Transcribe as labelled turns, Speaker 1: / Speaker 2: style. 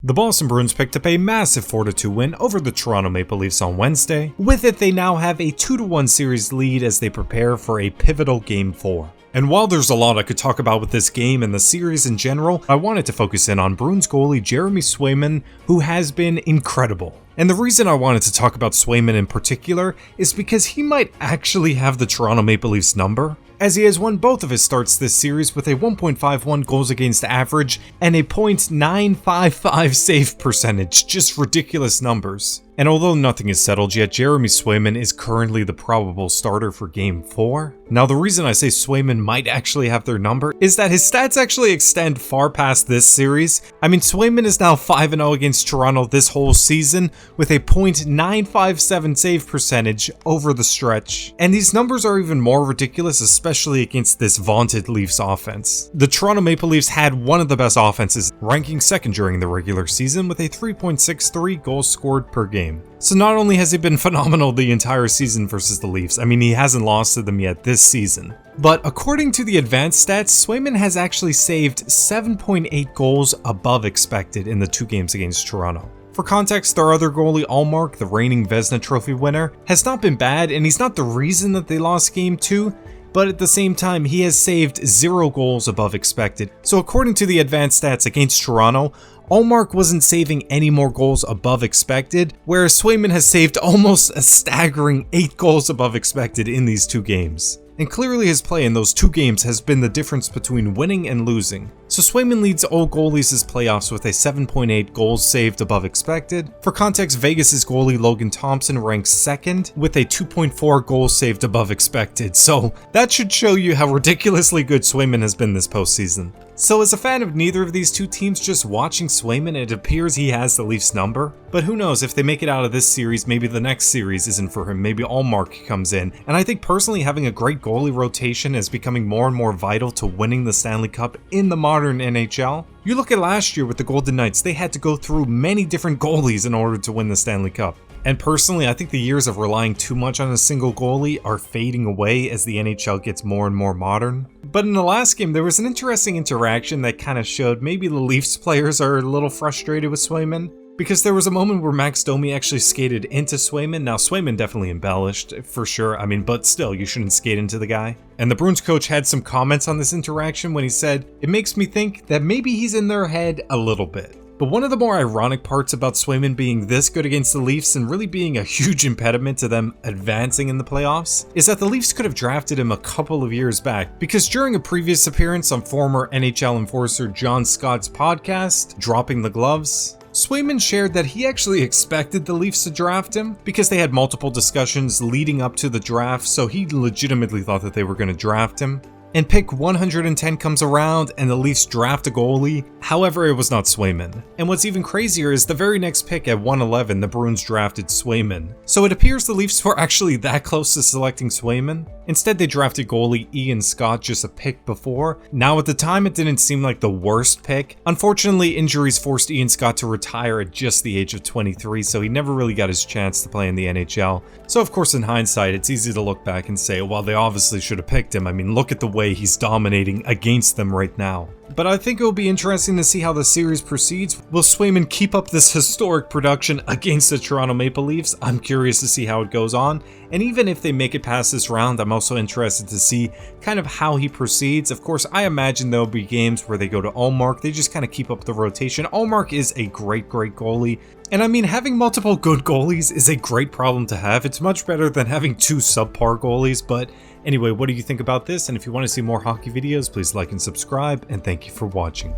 Speaker 1: The Boston Bruins picked up a massive 4-2 win over the Toronto Maple Leafs on Wednesday. With it, they now have a 2-1 series lead as they prepare for a pivotal Game 4. And while there's a lot I could talk about with this game and the series in general, I wanted to focus in on Bruins goalie Jeremy Swayman, who has been incredible. And the reason I wanted to talk about Swayman in particular is because he might actually have the Toronto Maple Leafs number, as he has won both of his starts this series with a 1.51 goals against average and a .955 save percentage, just ridiculous numbers. And although nothing is settled yet, Jeremy Swayman is currently the probable starter for Game 4. Now the reason I say Swayman might actually have their number is that his stats actually extend far past this series. I mean, Swayman is now 5-0 against Toronto this whole season with a .957 save percentage over the stretch. And these numbers are even more ridiculous, especially against this vaunted Leafs offense. The Toronto Maple Leafs had one of the best offenses, ranking second during the regular season with a 3.63 goals scored per game. So not only has he been phenomenal the entire season versus the Leafs, I mean he hasn't lost to them yet this season, but according to the advanced stats, Swayman has actually saved 7.8 goals above expected in the 2 games against Toronto. For context, their other goalie, Ullmark, the reigning Vezina Trophy winner, has not been bad, and he's not the reason that they lost Game 2, but at the same time, he has saved 0 goals above expected. So according to the advanced stats against Toronto, Ullmark wasn't saving any more goals above expected, whereas Swayman has saved almost a staggering 8 goals above expected in these 2 games. And clearly his play in those 2 games has been the difference between winning and losing. So Swayman leads all goalies this playoffs with a 7.8 goals saved above expected. For context, Vegas' goalie Logan Thompson ranks second with a 2.4 goals saved above expected. So that should show you how ridiculously good Swayman has been this postseason. So as a fan of neither of these 2 teams, just watching Swayman, it appears he has the Leafs number. But who knows, if they make it out of this series, maybe the next series isn't for him, maybe Ullmark comes in. And I think personally having a great goalie rotation is becoming more and more vital to winning the Stanley Cup in the modern NHL. You look at last year with the Golden Knights, they had to go through many different goalies in order to win the Stanley Cup. And personally, I think the years of relying too much on a single goalie are fading away as the NHL gets more and more modern. But in the last game, there was an interesting interaction that kind of showed maybe the Leafs players are a little frustrated with Swayman, because there was a moment where Max Domi actually skated into Swayman. Now, Swayman definitely embellished, for sure, but still, you shouldn't skate into the guy. And the Bruins coach had some comments on this interaction when he said, "It makes me think that maybe he's in their head a little bit." But one of the more ironic parts about Swayman being this good against the Leafs and really being a huge impediment to them advancing in the playoffs is that the Leafs could have drafted him a couple of years back, because during a previous appearance on former NHL enforcer John Scott's podcast, Dropping the Gloves, Swayman shared that he actually expected the Leafs to draft him because they had multiple discussions leading up to the draft, so he legitimately thought that they were going to draft him. And pick 110 comes around and the Leafs draft a goalie, however it was not Swayman. And what's even crazier is the very next pick at 111 the Bruins drafted Swayman. So it appears the Leafs were actually that close to selecting Swayman. Instead they drafted goalie Ian Scott just a pick before. Now at the time it didn't seem like the worst pick. Unfortunately, injuries forced Ian Scott to retire at just the age of 23, so he never really got his chance to play in the NHL. So of course in hindsight it's easy to look back and say, well, they obviously should have picked him. I mean, look at the way he's dominating against them right now. But I think it will be interesting to see how the series proceeds. Will Swayman keep up this historic production against the Toronto Maple Leafs? I'm curious to see how it goes on. And even if they make it past this round, I'm also interested to see kind of how he proceeds. Of course, I imagine there'll be games where they go to Ullmark. They just kind of keep up the rotation. Ullmark is a great goalie. And I mean, having multiple good goalies is a great problem to have. It's much better than having 2 subpar goalies. But anyway, what do you think about this? And if you want to see more hockey videos, please like and subscribe. And thank you for watching.